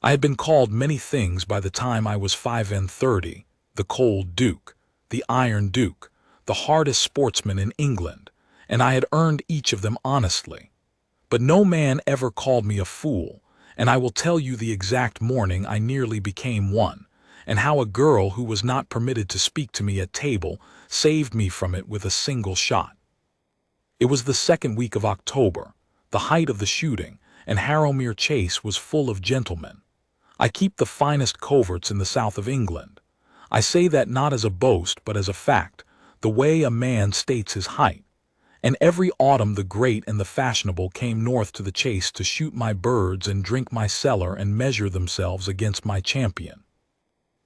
I had been called many things by the time I was 5 and 30, the Cold Duke, the Iron Duke, the hardest sportsman in England, and I had earned each of them honestly. But no man ever called me a fool, and I will tell you the exact morning I nearly became one, and how a girl who was not permitted to speak to me at table saved me from it with a single shot. It was the second week of October, the height of the shooting, and Harrowmere Chase was full of gentlemen. I keep the finest coverts in the south of England. I say that not as a boast but as a fact, the way a man states his height. And every autumn the great and the fashionable came north to the chase to shoot my birds and drink my cellar and measure themselves against my champion.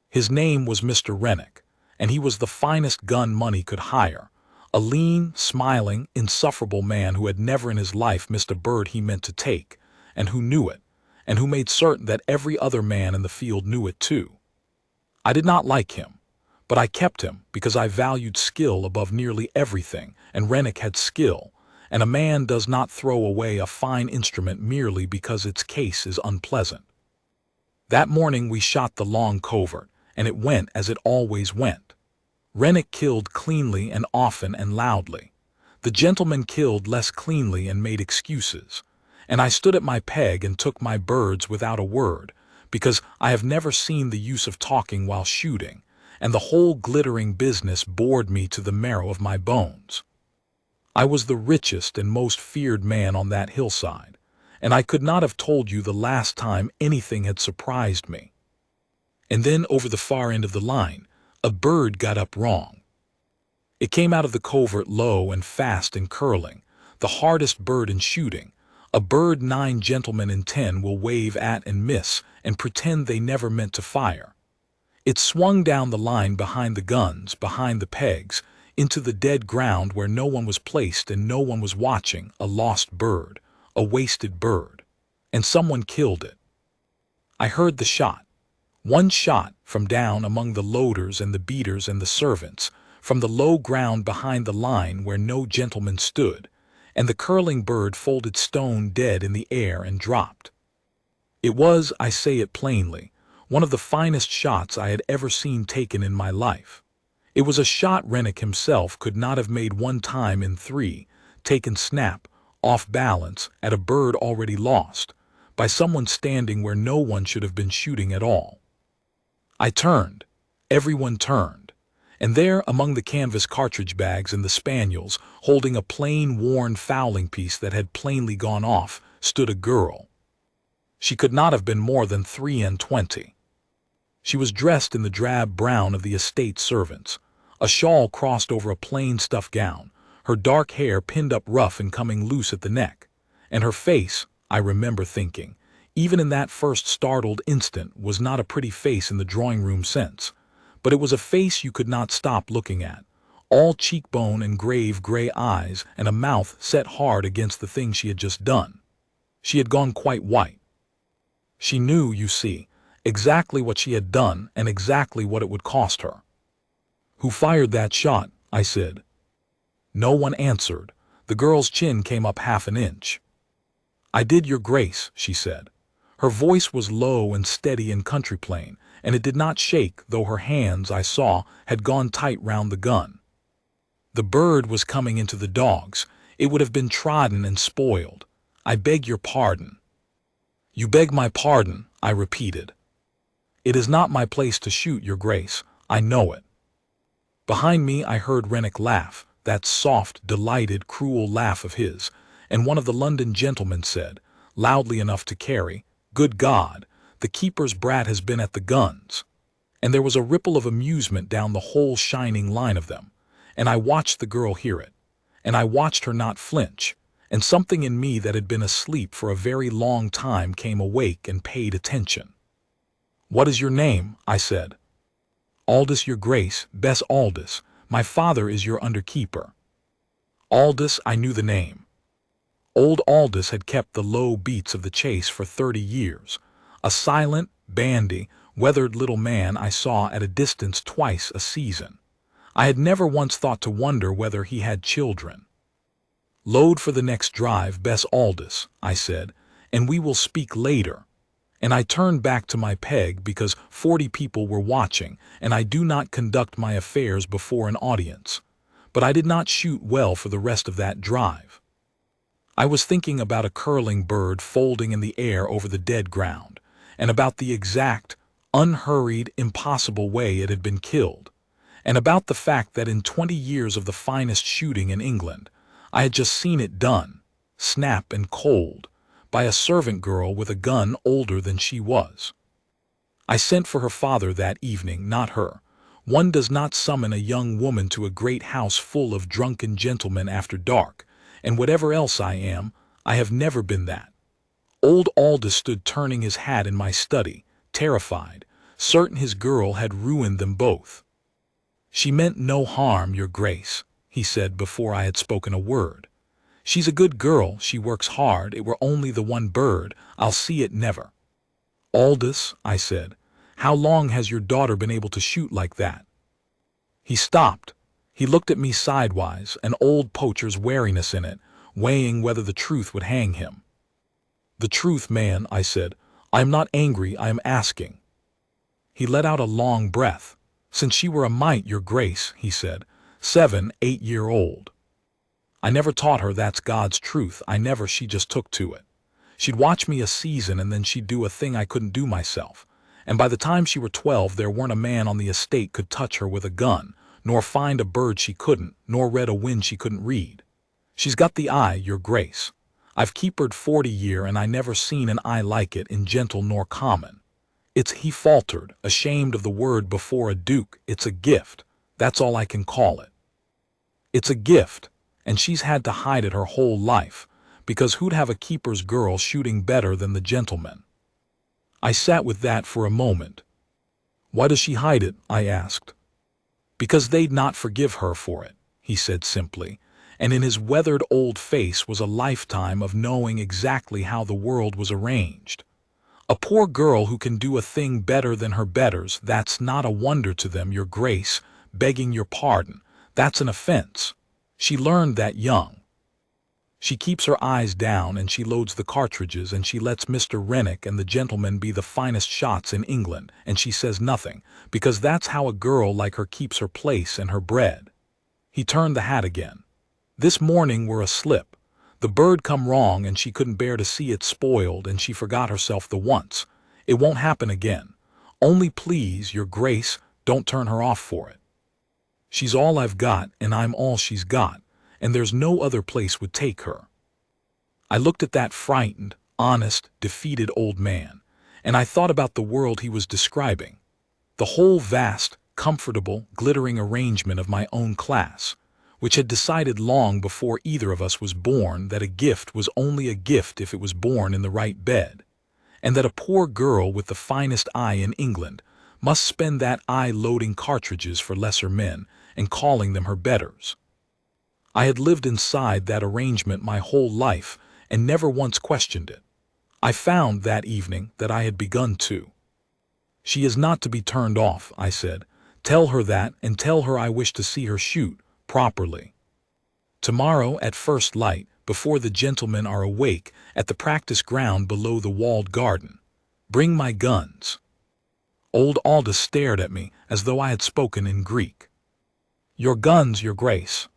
His name was Mr. Rennick, and he was the finest gun money could hire, a lean, smiling, insufferable man who had never in his life missed a bird he meant to take, and who knew it, and who made certain that every other man in the field knew it too. I did not like him, but I kept him because I valued skill above nearly everything, and Rennick had skill, and a man does not throw away a fine instrument merely because its case is unpleasant. That morning we shot the long covert, and it went as it always went. Rennick killed cleanly and often and loudly. The gentleman killed less cleanly and made excuses. And I stood at my peg and took my birds without a word, because I have never seen the use of talking while shooting, and the whole glittering business bored me to the marrow of my bones. I was the richest and most feared man on that hillside, and I could not have told you the last time anything had surprised me. And then over the far end of the line, a bird got up wrong. It came out of the covert low and fast and curling, the hardest bird in shooting, a bird 9 gentlemen in 10 will wave at and miss and pretend they never meant to fire. It swung down the line behind the guns, behind the pegs, into the dead ground where no one was placed and no one was watching, a lost bird, a wasted bird, and someone killed it. I heard the shot. One shot from down among the loaders and the beaters and the servants, from the low ground behind the line where no gentleman stood, and the curling bird folded stone dead in the air and dropped. It was, I say it plainly, one of the finest shots I had ever seen taken in my life. It was a shot Rennick himself could not have made one time in 3, taken snap, off balance, at a bird already lost, by someone standing where no one should have been shooting at all. I turned. Everyone turned. And there, among the canvas cartridge bags and the spaniels, holding a plain, worn fowling piece that had plainly gone off, stood a girl. She could not have been more than 23. She was dressed in the drab brown of the estate servants, a shawl crossed over a plain stuff gown, her dark hair pinned up rough and coming loose at the neck, and her face, I remember thinking, even in that first startled instant, was not a pretty face in the drawing-room sense. But it was a face you could not stop looking at, all cheekbone and grave gray eyes and a mouth set hard against the thing she had just done. She had gone quite white. She knew, you see, exactly what she had done and exactly what it would cost her. "Who fired that shot?" I said. No one answered. The girl's chin came up half an inch. "I did, your grace," she said. Her voice was low and steady and country plain, and it did not shake, though her hands, I saw, had gone tight round the gun. The bird was coming into the dogs. It would have been trodden and spoiled. "I beg your pardon." "You beg my pardon," I repeated. "It is not my place to shoot, your grace. I know it." Behind me I heard Rennick laugh, that soft, delighted, cruel laugh of his, and one of the London gentlemen said, loudly enough to carry, "Good God, the keeper's brat has been at the guns." And there was a ripple of amusement down the whole shining line of them, and I watched the girl hear it, and I watched her not flinch, and something in me that had been asleep for a very long time came awake and paid attention. "What is your name?" I said. "Aldous, your grace, Bess Aldous. My father is your under-keeper." Aldous, I knew the name. Old Aldous had kept the low beats of the chase for 30 years, a silent, bandy, weathered little man I saw at a distance twice a season. I had never once thought to wonder whether he had children. "Load for the next drive, Bess Aldous," I said, "and we will speak later." And I turned back to my peg because 40 people were watching, and I do not conduct my affairs before an audience. But I did not shoot well for the rest of that drive. I was thinking about a curling bird folding in the air over the dead ground, and about the exact, unhurried, impossible way it had been killed, and about the fact that in 20 years of the finest shooting in England, I had just seen it done, snap and cold, by a servant girl with a gun older than she was. I sent for her father that evening, not her. One does not summon a young woman to a great house full of drunken gentlemen after dark, and whatever else I am, I have never been that. Old Aldous stood turning his hat in my study, terrified, certain his girl had ruined them both. "She meant no harm, your grace," he said before I had spoken a word. "She's a good girl, she works hard, it were only the one bird, I'll see it never." "Aldous," I said, "how long has your daughter been able to shoot like that?" He stopped. He looked at me sidewise, an old poacher's wariness in it, weighing whether the truth would hang him. "The truth, man," I said. "I am not angry, I am asking." He let out a long breath. "Since she were a mite, your grace," he said, 7, 8-year-old. I never taught her that's God's truth, she just took to it. She'd watch me a season and then she'd do a thing I couldn't do myself. And by the time she were 12, there weren't a man on the estate could touch her with a gun, nor find a bird she couldn't, nor read a wind she couldn't read. She's got the eye, your grace. I've keepered 40 year and I never seen an eye like it in gentle nor common. He faltered, ashamed of the word before a duke, it's a gift, that's all I can call it. It's a gift. And she's had to hide it her whole life, because who'd have a keeper's girl shooting better than the gentleman? I sat with that for a moment. "Why does she hide it?" I asked. "Because they'd not forgive her for it," he said simply, and in his weathered old face was a lifetime of knowing exactly how the world was arranged. "A poor girl who can do a thing better than her betters, that's not a wonder to them, your grace, begging your pardon, that's an offense. She learned that young. She keeps her eyes down and she loads the cartridges and she lets Mr. Rennick and the gentlemen be the finest shots in England, and she says nothing, because that's how a girl like her keeps her place and her bread." He turned the hat again. "This morning were a slip. The bird come wrong and she couldn't bear to see it spoiled and she forgot herself the once. It won't happen again. Only please, your grace, don't turn her off for it. She's all I've got, and I'm all she's got, and there's no other place would take her." I looked at that frightened, honest, defeated old man, and I thought about the world he was describing. The whole vast, comfortable, glittering arrangement of my own class, which had decided long before either of us was born that a gift was only a gift if it was born in the right bed, and that a poor girl with the finest eye in England must spend that eye loading cartridges for lesser men and calling them her betters. I had lived inside that arrangement my whole life and never once questioned it. I found that evening that I had begun to. "She is not to be turned off," I said. "Tell her that, and tell her I wish to see her shoot properly. Tomorrow at first light, before the gentlemen are awake, at the practice ground below the walled garden. Bring my guns." Old Aldous stared at me as though I had spoken in Greek. "Your guns, your grace."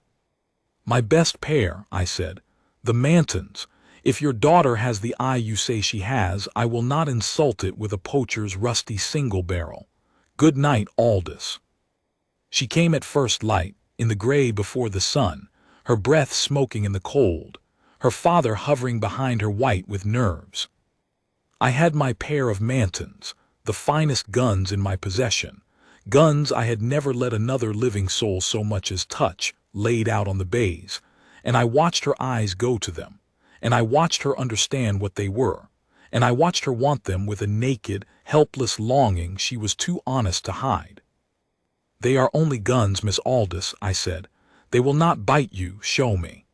"My best pair," I said. "The Mantons. If your daughter has the eye you say she has, I will not insult it with a poacher's rusty single barrel. Good night, Aldous." She came at first light, in the gray before the sun, her breath smoking in the cold, her father hovering behind her white with nerves. I had my pair of Mantons, the finest guns in my possession, guns I had never let another living soul so much as touch, laid out on the bays, and I watched her eyes go to them, and I watched her understand what they were, and I watched her want them with a naked, helpless longing she was too honest to hide. "They are only guns, Miss Aldous," I said. "They will not bite you, show me."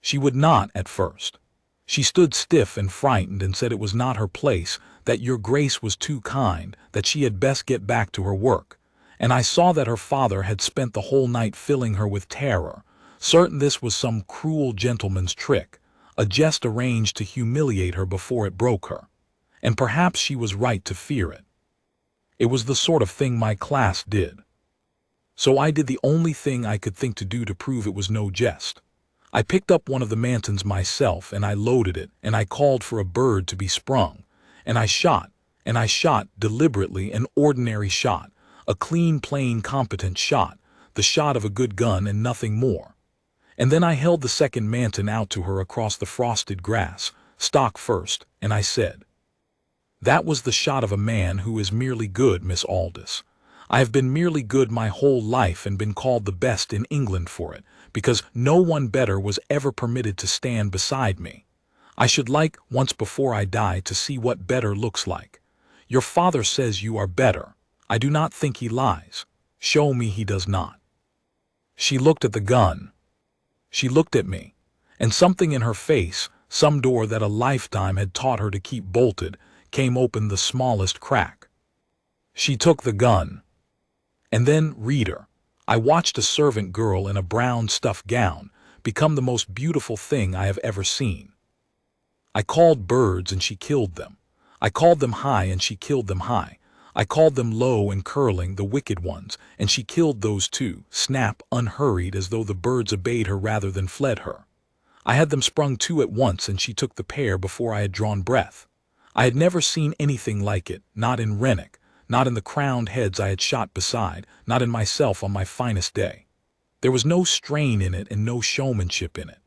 She would not at first. She stood stiff and frightened and said it was not her place, that your grace was too kind, that she had best get back to her work, and I saw that her father had spent the whole night filling her with terror, certain this was some cruel gentleman's trick, a jest arranged to humiliate her before it broke her. and perhaps she was right to fear it. It was the sort of thing my class did. So I did the only thing I could think to do to prove it was no jest. I picked up one of the Mantons myself, and I loaded it, and I called for a bird to be sprung, and I shot deliberately, an ordinary shot, a clean, plain, competent shot, the shot of a good gun and nothing more. And then I held the second Manton out to her across the frosted grass, stock first, and I said, "That was the shot of a man who is merely good, Miss Aldous. I have been merely good my whole life and been called the best in England for it, because no one better was ever permitted to stand beside me. I should like, once before I die, to see what better looks like. Your father says you are better. I do not think he lies. Show me he does not." She looked at the gun. She looked at me, and something in her face, some door that a lifetime had taught her to keep bolted, came open the smallest crack. She took the gun. And then, reader, I watched a servant girl in a brown stuff gown become the most beautiful thing I have ever seen. I called birds and she killed them. I called them high and she killed them high. I called them low and curling, the wicked ones, and she killed those too, snap, unhurried, as though the birds obeyed her rather than fled her. I had them sprung two at once, and she took the pair before I had drawn breath. I had never seen anything like it, not in Rennick, not in the crowned heads I had shot beside, not in myself on my finest day. There was no strain in it and no showmanship in it.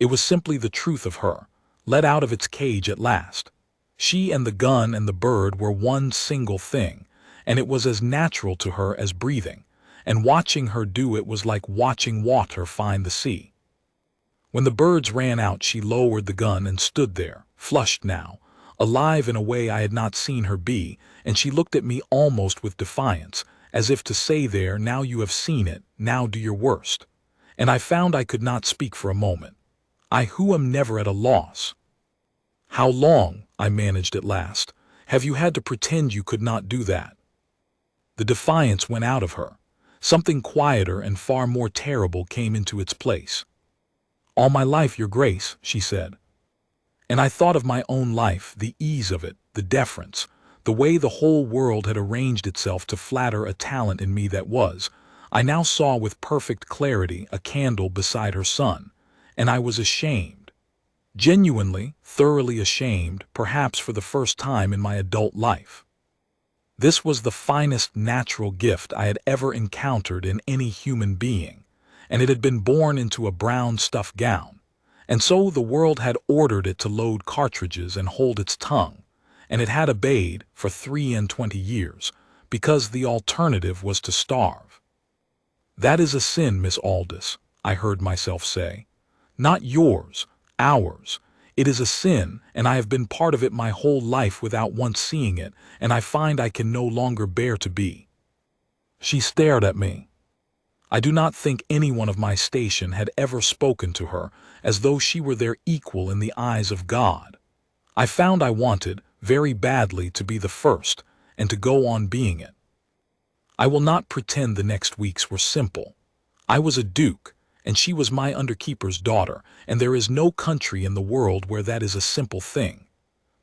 It was simply the truth of her, let out of its cage at last. She and the gun and the bird were one single thing, and it was as natural to her as breathing, and watching her do it was like watching water find the sea. When the birds ran out, she lowered the gun and stood there, flushed now, alive in a way I had not seen her be, and she looked at me almost with defiance, as if to say there, "Now you have seen it, now do your worst." And I found I could not speak for a moment. I who am never at a loss. "How long," I managed at last, "have you had to pretend you could not do that?" The defiance went out of her. Something quieter and far more terrible came into its place. "All my life, Your Grace," she said. And I thought of my own life, the ease of it, the deference, the way the whole world had arranged itself to flatter a talent in me that was, I now saw with perfect clarity, a candle beside her sun, and I was ashamed. Genuinely, thoroughly ashamed, perhaps for the first time in my adult life. This was the finest natural gift I had ever encountered in any human being, and it had been born into a brown stuff gown, and so the world had ordered it to load cartridges and hold its tongue, and it had obeyed for 23 years, because the alternative was to starve. "That is a sin, Miss Aldous," I heard myself say. "Not yours, ours. It is a sin, and I have been part of it my whole life without once seeing it, and I find I can no longer bear to be." She stared at me. I do not think anyone of my station had ever spoken to her as though she were their equal in the eyes of God. I found I wanted, very badly, to be the first, and to go on being it. I will not pretend the next weeks were simple. I was a duke, and she was my underkeeper's daughter, and there is no country in the world where that is a simple thing.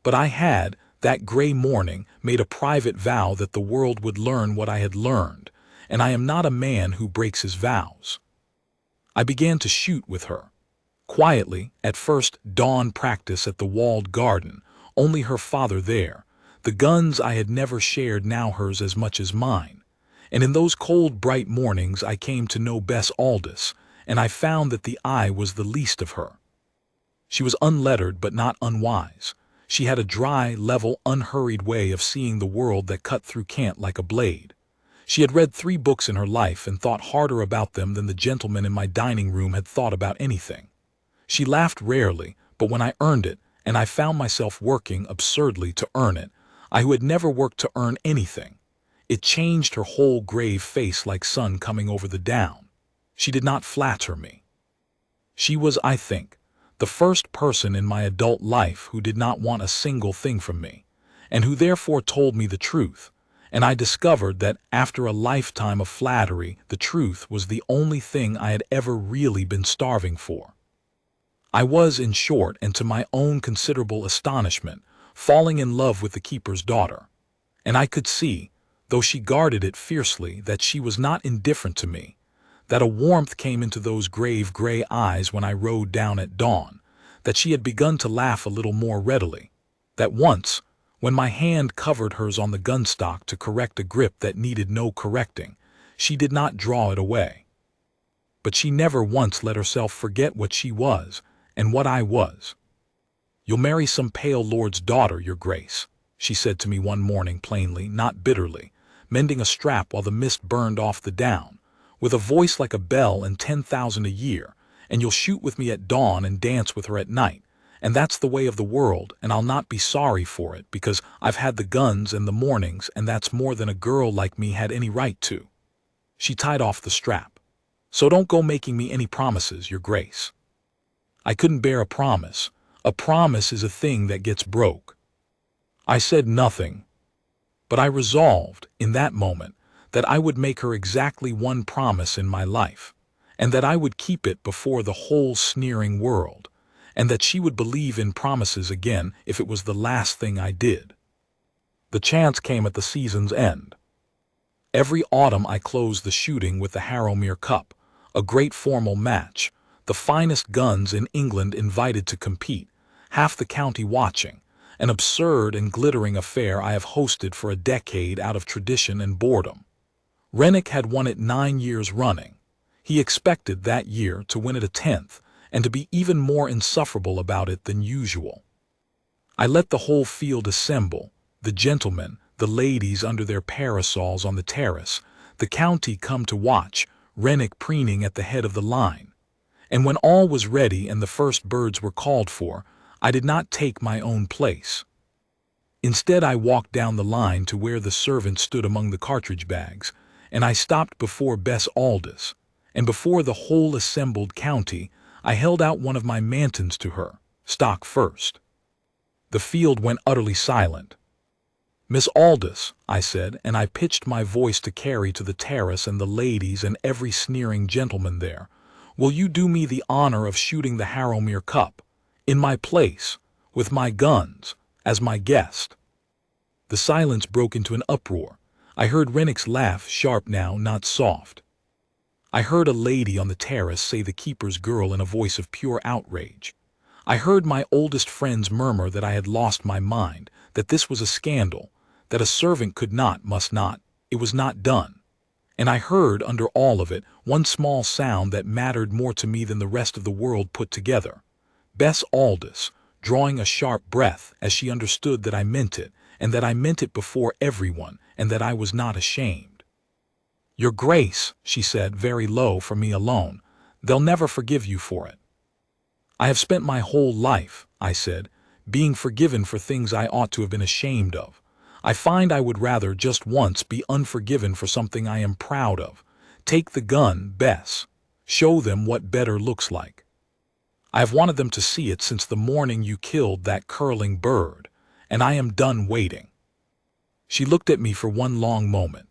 But I had, that gray morning, made a private vow that the world would learn what I had learned, and I am not a man who breaks his vows. I began to shoot with her. Quietly, at first, dawn practice at the walled garden, only her father there. The guns I had never shared, now hers as much as mine. And in those cold, bright mornings I came to know Bess Aldous, and I found that the eye was the least of her. She was unlettered but not unwise. She had a dry, level, unhurried way of seeing the world that cut through cant like a blade. She had read 3 books in her life and thought harder about them than the gentleman in my dining room had thought about anything. She laughed rarely, but when I earned it, and I found myself working absurdly to earn it, I who had never worked to earn anything, it changed her whole grave face like sun coming over the down. She did not flatter me. She was, I think, the first person in my adult life who did not want a single thing from me, and who therefore told me the truth, and I discovered that, after a lifetime of flattery, the truth was the only thing I had ever really been starving for. I was, in short, and to my own considerable astonishment, falling in love with the keeper's daughter. And I could see, though she guarded it fiercely, that she was not indifferent to me, that a warmth came into those grave gray eyes when I rode down at dawn, that she had begun to laugh a little more readily, that once, when my hand covered hers on the gunstock to correct a grip that needed no correcting, she did not draw it away. But she never once let herself forget what she was and what I was. "You'll marry some pale lord's daughter, your grace," she said to me one morning plainly, not bitterly, mending a strap while the mist burned off the down, with a voice like a bell and 10,000 a year, "and you'll shoot with me at dawn and dance with her at night. And that's the way of the world, and I'll not be sorry for it, because I've had the guns and the mornings, and that's more than a girl like me had any right to." She tied off the strap. "So don't go making me any promises, your grace." I couldn't bear a promise. A promise is a thing that gets broke. I said nothing, but I resolved, in that moment, that I would make her exactly one promise in my life, and that I would keep it before the whole sneering world, and that she would believe in promises again if it was the last thing I did. The chance came at the season's end. Every autumn I closed the shooting with the Harrowmere Cup, a great formal match, the finest guns in England invited to compete, half the county watching, an absurd and glittering affair I have hosted for a decade out of tradition and boredom. Rennick had won it 9 years running. He expected that year to win it a 10th, and to be even more insufferable about it than usual. I let the whole field assemble, the gentlemen, the ladies under their parasols on the terrace, the county come to watch, Rennick preening at the head of the line. And when all was ready and the first birds were called for, I did not take my own place. Instead, I walked down the line to where the servant stood among the cartridge bags, and I stopped before Bess Aldous, and before the whole assembled county, I held out one of my mantons to her, stock first. The field went utterly silent. "Miss Aldous," I said, and I pitched my voice to Carrie to the terrace and the ladies and every sneering gentleman there, "will you do me the honor of shooting the Harrowmere Cup, in my place, with my guns, as my guest?" The silence broke into an uproar. I heard Rennick's laugh, sharp now, not soft. I heard a lady on the terrace say the keeper's girl in a voice of pure outrage. I heard my oldest friends murmur that I had lost my mind, that this was a scandal, that a servant could not, must not, it was not done. And I heard, under all of it, one small sound that mattered more to me than the rest of the world put together. Bess Aldous, drawing a sharp breath as she understood that I meant it, and that I meant it before everyone, and that I was not ashamed. "Your Grace," she said, very low for me alone, "they'll never forgive you for it." "I have spent my whole life," I said, "being forgiven for things I ought to have been ashamed of. I find I would rather just once be unforgiven for something I am proud of. Take the gun, Bess. Show them what better looks like. I have wanted them to see it since the morning you killed that curling bird, and I am done waiting." She looked at me for one long moment,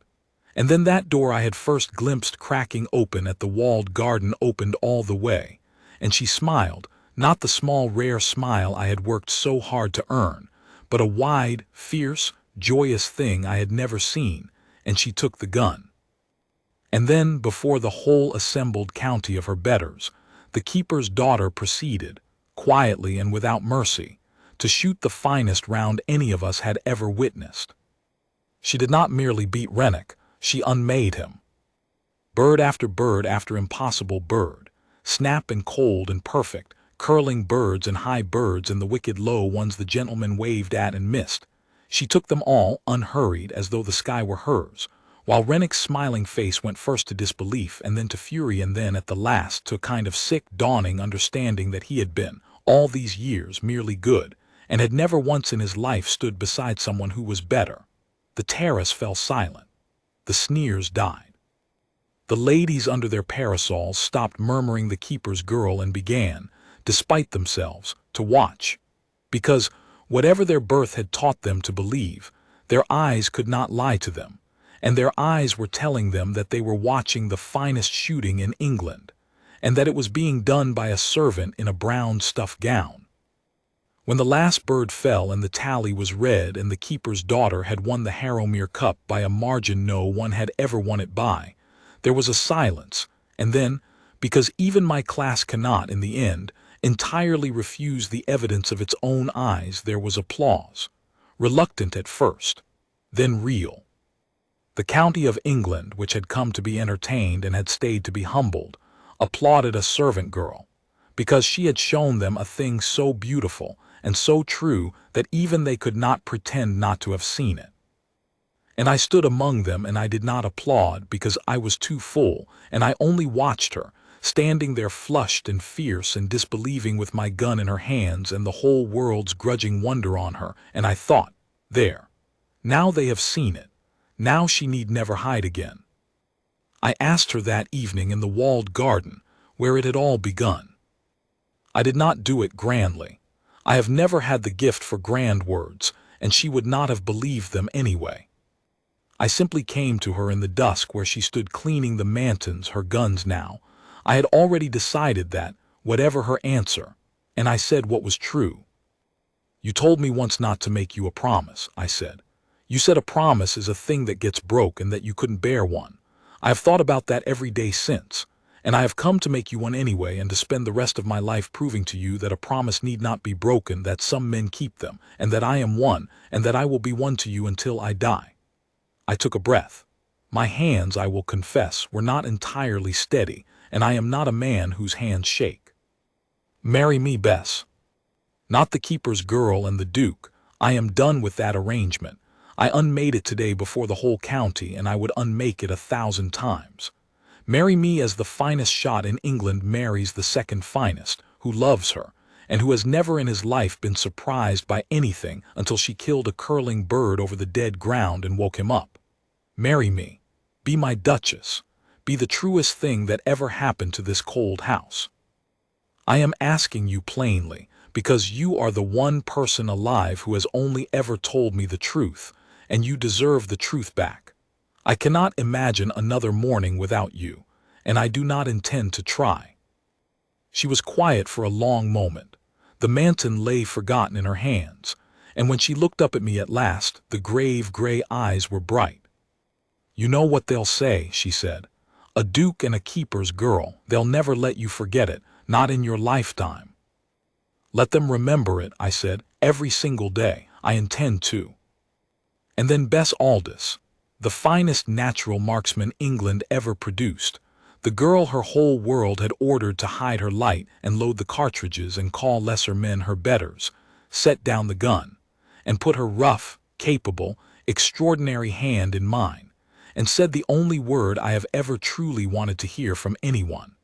and then that door I had first glimpsed cracking open at the walled garden opened all the way, and she smiled, not the small rare smile I had worked so hard to earn, but a wide, fierce, joyous thing I had never seen, and she took the gun. And then, before the whole assembled county of her betters, the keeper's daughter proceeded, quietly and without mercy, to shoot the finest round any of us had ever witnessed. She did not merely beat Rennick, she unmade him. Bird after impossible bird, snap and cold and perfect, curling birds and high birds and the wicked low ones the gentleman waved at and missed, she took them all, unhurried, as though the sky were hers, while Rennick's smiling face went first to disbelief and then to fury and then, at the last, to a kind of sick, dawning understanding that he had been, all these years, merely good, and had never once in his life stood beside someone who was better. The terrace fell silent. The sneers died. The ladies under their parasols stopped murmuring the keeper's girl and began, despite themselves, to watch, because, whatever their birth had taught them to believe, their eyes could not lie to them, and their eyes were telling them that they were watching the finest shooting in England, and that it was being done by a servant in a brown stuff gown. When the last bird fell and the tally was red and the keeper's daughter had won the Harrowmere Cup by a margin no one had ever won it by, there was a silence, and then, because even my class cannot, in the end, entirely refuse the evidence of its own eyes, there was applause, reluctant at first, then real. The county of England, which had come to be entertained and had stayed to be humbled, applauded a servant girl, because she had shown them a thing so beautiful and so true that even they could not pretend not to have seen it. And I stood among them, and I did not applaud because I was too full, and I only watched her, standing there flushed and fierce and disbelieving with my gun in her hands and the whole world's grudging wonder on her, and I thought, there, now they have seen it, now she need never hide again. I asked her that evening in the walled garden, where it had all begun. I did not do it grandly. I have never had the gift for grand words, and she would not have believed them anyway. I simply came to her in the dusk where she stood cleaning the mantons, her guns now. I had already decided that, whatever her answer, and I said what was true. You told me once not to make you a promise, I said. You said a promise is a thing that gets broke and that you couldn't bear one. I have thought about that every day since, and I have come to make you one anyway and to spend the rest of my life proving to you that a promise need not be broken, that some men keep them, and that I am one, and that I will be one to you until I die. I took a breath. My hands, I will confess, were not entirely steady, and I am not a man whose hands shake. Marry me, Bess. Not the keeper's girl and the Duke. I am done with that arrangement. I unmade it today before the whole county, and I would unmake it 1,000 times. Marry me as the finest shot in England marries the second finest, who loves her, and who has never in his life been surprised by anything until she killed a curling bird over the dead ground and woke him up. Marry me. Be my Duchess. Be the truest thing that ever happened to this cold house. I am asking you plainly, because you are the one person alive who has only ever told me the truth, and you deserve the truth back. I cannot imagine another morning without you, and I do not intend to try. She was quiet for a long moment. The manton lay forgotten in her hands, and when she looked up at me at last, the grave gray eyes were bright. You know what they'll say, she said. A duke and a keeper's girl, they'll never let you forget it, not in your lifetime. Let them remember it, I said, every single day. I intend to. And then Bess Aldous, the finest natural marksman England ever produced, the girl her whole world had ordered to hide her light and load the cartridges and call lesser men her betters, set down the gun, and put her rough, capable, extraordinary hand in mine, and said the only word I have ever truly wanted to hear from anyone.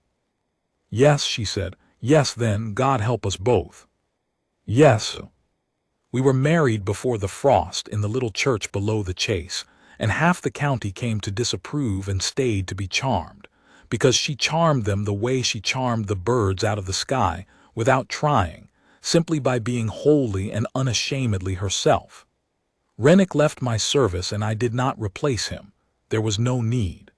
Yes, she said, yes, then, God help us both. Yes. We were married before the frost in the little church below the Chase, and half the county came to disapprove and stayed to be charmed, because she charmed them the way she charmed the birds out of the sky, without trying, simply by being wholly and unashamedly herself. Rennick left my service and I did not replace him. There was no need.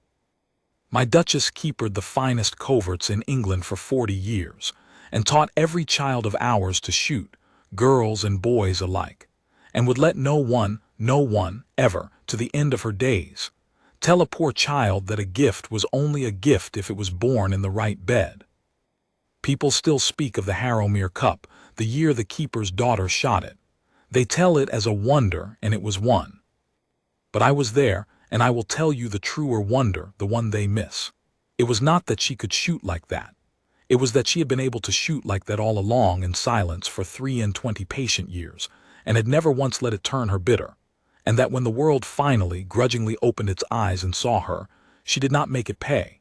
My Duchess keepered the finest coverts in England for 40 years, and taught every child of ours to shoot, girls and boys alike, and would let no one, ever, to the end of her days, tell a poor child that a gift was only a gift if it was born in the right bed. People still speak of the Harrowmere Cup, the year the keeper's daughter shot it. They tell it as a wonder, and it was won. But I was there, and I will tell you the truer wonder, the one they miss. It was not that she could shoot like that. It was that she had been able to shoot like that all along in silence for 23 patient years, and had never once let it turn her bitter, and that when the world finally, grudgingly opened its eyes and saw her, she did not make it pay.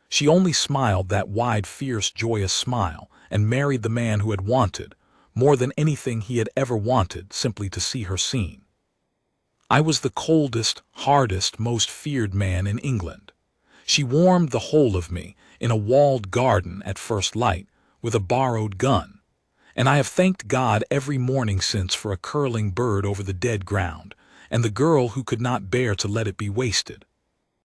She only smiled that wide, fierce, joyous smile, and married the man who had wanted, more than anything he had ever wanted, simply to see her seen. I was the coldest, hardest, most feared man in England. She warmed the whole of me, in a walled garden at first light, with a borrowed gun, and I have thanked God every morning since for a curling bird over the dead ground, and the girl who could not bear to let it be wasted.